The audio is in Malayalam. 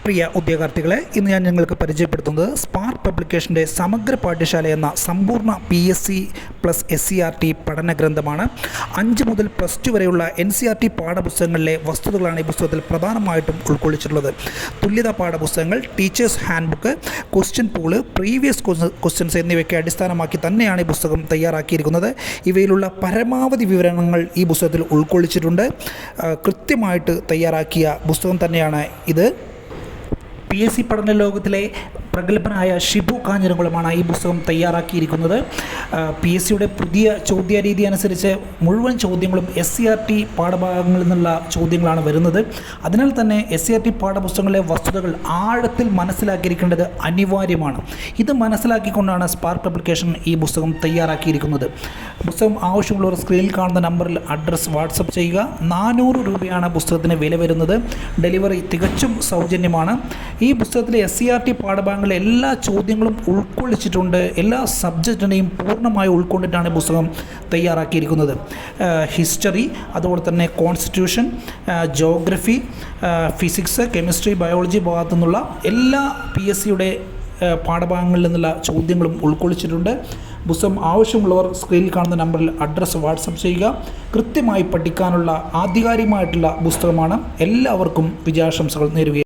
പ്രിയ ഉദ്യോഗാർത്ഥികളെ, ഇന്ന് ഞാൻ നിങ്ങൾക്ക് പരിചയപ്പെടുത്തുന്നത് സ്പാർക്ക് പബ്ലിക്കേഷൻ്റെ സമഗ്ര പാഠ്യശാല എന്ന സമ്പൂർണ്ണ PSC പ്ലസ് SCRT പഠന ഗ്രന്ഥമാണ്. 5 മുതൽ +2 വരെയുള്ള NCERT പാഠപുസ്തകങ്ങളിലെ വസ്തുതകളാണ് ഈ പുസ്തകത്തിൽ പ്രധാനമായിട്ടും ഉൾക്കൊള്ളിച്ചിട്ടുള്ളത്. തുല്യതാ പാഠപുസ്തകങ്ങൾ, teachers hand book, question pool, previous questions എന്നിവയ്ക്ക് അടിസ്ഥാനമാക്കി തന്നെയാണ് ഈ പുസ്തകം തയ്യാറാക്കിയിരിക്കുന്നത്. ഇവയിലുള്ള പരമാവധി വിവരണങ്ങൾ ഈ പുസ്തകത്തിൽ ഉൾക്കൊള്ളിച്ചിട്ടുണ്ട്. കൃത്യമായിട്ട് തയ്യാറാക്കിയ പുസ്തകം തന്നെയാണ് ഇത്. PSC പഠന ലോകത്തിലെ പ്രഗത്ഭനായ ഷിബു കാഞ്ഞിരംകുളമാണ് ഈ പുസ്തകം തയ്യാറാക്കിയിരിക്കുന്നത്. PSCയുടെ പുതിയ ചോദ്യ രീതി അനുസരിച്ച് മുഴുവൻ ചോദ്യങ്ങളും SCRT പാഠഭാഗങ്ങളിൽ നിന്നുള്ള ചോദ്യങ്ങളാണ് വരുന്നത്. അതിനാൽ തന്നെ SCRT പാഠപുസ്തകങ്ങളിലെ വസ്തുതകൾ ആഴത്തിൽ മനസ്സിലാക്കിയിരിക്കേണ്ടത് അനിവാര്യമാണ്. ഇത് മനസ്സിലാക്കിക്കൊണ്ടാണ് സ്പാർക്ക് പബ്ലിക്കേഷൻ ഈ പുസ്തകം തയ്യാറാക്കിയിരിക്കുന്നത്. പുസ്തകം ആവശ്യമുള്ളവർ സ്ക്രീനിൽ കാണുന്ന നമ്പറിൽ അഡ്രസ്സ് വാട്സപ്പ് ചെയ്യുക. 400 രൂപയാണ് പുസ്തകത്തിന് വില വരുന്നത്. ഡെലിവറി തികച്ചും സൗജന്യമാണ്. ഈ പുസ്തകത്തിലെ SCRT പാഠഭാഗങ്ങളിലെ എല്ലാ ചോദ്യങ്ങളും ഉൾക്കൊള്ളിച്ചിട്ടുണ്ട്. എല്ലാ സബ്ജക്റ്റിനെയും പൂർണ്ണമായി ഉൾക്കൊണ്ടിട്ടാണ് പുസ്തകം തയ്യാറാക്കിയിരിക്കുന്നത്. ഹിസ്റ്ററി, അതുപോലെ തന്നെ constitution, geography, physics, chemistry, biology ഭാഗത്തു നിന്നുള്ള എല്ലാ PSCയുടെ പാഠഭാഗങ്ങളിൽ നിന്നുള്ള ചോദ്യങ്ങളും ഉൾക്കൊള്ളിച്ചിട്ടുണ്ട്. പുസ്തകം ആവശ്യമുള്ളവർ സ്ക്രീനിൽ കാണുന്ന നമ്പറിൽ അഡ്രസ്സ് വാട്സപ്പ് ചെയ്യുക. കൃത്യമായി പഠിക്കാനുള്ള ആധികാരികമായിട്ടുള്ള പുസ്തകമാണ്. എല്ലാവർക്കും വിജയാശംസകൾ നേരുകയാണ്.